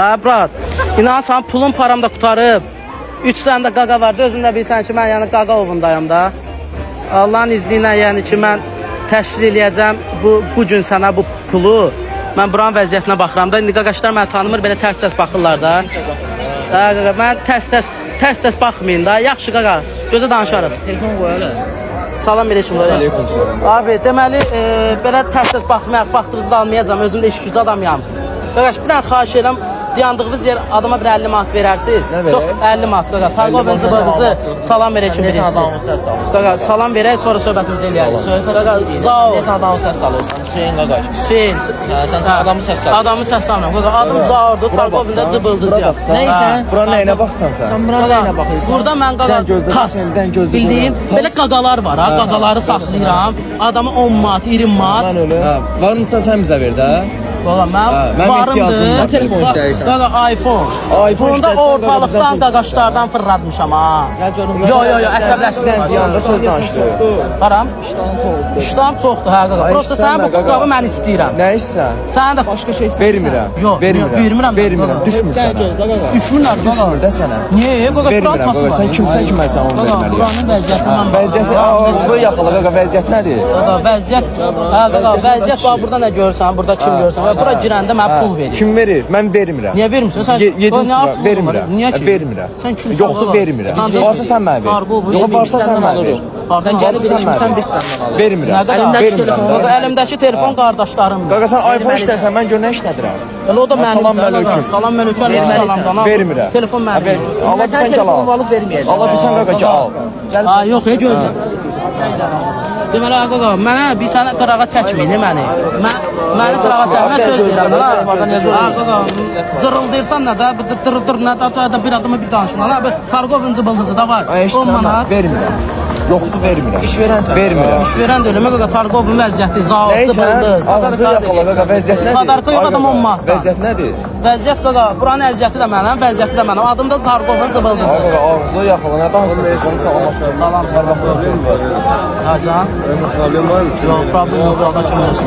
Ha brat, inansan pulum param da qutarıb. 3 tane də qaqa vardı, özün də bilsən ki, mən yəni qaqa ovundayım da. Allahın izni ilə yəni ki, mən təşkil eləyəcəm bu gün sənə bu pulu. Mən buranın vəziyyətinə baxıram da, indi qaqaşlar məni tanımır, belə tərs-tərs baxırlar da. Ha qaqa, mən tərs-tərs baxmayın da, yaxşı qaqa, gözə danışarıq. Telefon qoyalım. Salam aleyküm. Abi, deməli, belə tərs-tərs baxmayaq, vaxtınızı da almayacam, özüm də iş gücü adamıyam. Qaqaş, bir dənə xahiş edirəm, dayandığınız yer adama bir 50 manat verərsiniz. Çox 50 manat qaqa. Tarqov öncə bıldızı salam verək birincisi. Adamı səs salırsan. Qaqa, salam verək, sonra söhbətimizi eləyərik. Qaqa, sağ ol. Neçə adamı səs salırsan? Hüseyin qaqaş. Hüseyin. Sən adamı səs salırsan. Adamı səs salmıram. Qaqa, adım Zaurdur, Tarqov öncə cıbıldızıyam. Nəysən? Buranın nəyinə baxsan sən? Sən buranın nəyinə baxırsan? Burada mən qaqa tas, bildiyin, belə qaqalar var ha, qaqaları saxlayıram. Adamı 10 manat, 20 manat. Mən öyle. Varmısa sən bizə ver də. Qaqa, mən ihtiyacım var. varımdır. Telefon işləyirsən. Qaqa, iPhone. iPhone Bunda işləyirsən, ortalıqdan qaqaşlardan fırlatmışam ha. Yo, əsəbləşdim. Yanda söz danışdırıyor. Qaram? İştahım çoxdur hə qaqa. Prosta sənin bu qaqabı mən istəyirəm. Nə istəyirsən? Sənə də Başqa şey istəyirsən? Vermirəm. Yox, vermirəm. Vermirəm. Düşmür sənə. Düşmürlər qaqa. Düşmür də sənə. Niyə? Qaqa, buranın Vermirəm. tası var. Sən kimsən ki, mən sənə onu Qaqa, verməliyəm? buranın vəziyyəti mən Vəziyyəti, bu yaxalı qaqa, vəziyyət nədir? Qaqa, vəziyyət, hə qaqa, vəziyyət bax, burada nə görürsən, burada kim görürsən və bura girəndə mən pul verir. Kim verir? Mən vermirəm. Niyə vermirsən? Sən Yedin nə artıq vermirəm. Niyə ki? Vermirəm. Sən kimsən? Yoxdur, vermirəm. Varsa sən mənə ver. Yox, varsa sən mənə ver. Sən gəlib Sən biz səndən alırıq. Vermirəm. Qaqa, əlimdəki telefon qardaşlarımdır. Qaqa, sən iPhone işlərsən, mən gör nə işlədirəm? Elə o da mənim. Salam əleykum. Salam əleykum. Salamdan al. Vermirəm. Telefon mənim. Allah bilsən gəl al. Allah bilsən qaqa gəl al. Ha, yox, gözlə. Deməli, qaqa, mənə bir sənə qırağa çəkməyin məni. Məni qırağa çəkmə, söz deyirəm. Ha, qaqa, zırıldayırsan nə də, dır nə də, bir adamı bir danışma. Bir Tarqov öncə bıldızı da var. 10 manat. Vermirəm. Yoxdur, vermirəm. İş verənsən. Vermirəm. İş verən də elə, qaqa, Tarqovun vəziyyəti, zavatı bıldız. Ağzı yaxala qaqa, vəziyyət nədir? Qadarka yox, adam 10 manat. Vəziyyət nədir? Vəziyyət qaqa, buranın əziyyəti də mənəm, vəziyyəti də mənəm. Adım da Tarqovun cıbıldızı. Qaqa, ağzı yaxala, nə danışırsan? Salamat. Salam, ha can? Problem var mı? Yox, problem yox, Allah kim olsun.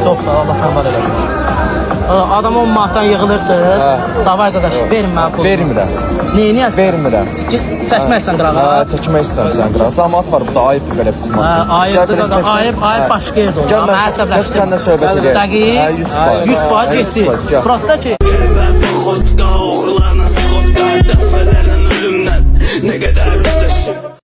Çox sağ ol, Allah sən var eləsin. Adam 10 manatdan yığılırsınız. Davay qaqaş, verin mənə pul. Vermirəm. Neyniyəsən? Vermirəm. Çəkməksən qırağa. Çəkmək istəmirsən qırağa. Cəmaat var burada, ayıb belə pismas. Ayıbdır qaqa, ayıb başqa yerdə olur. Amma əsəbləşdim. Səndən söhbət edək. Dəqiq, 100% getdi. Prosta ki. Xodda oğlana sxodda dəfələrin ölümdən nə qədər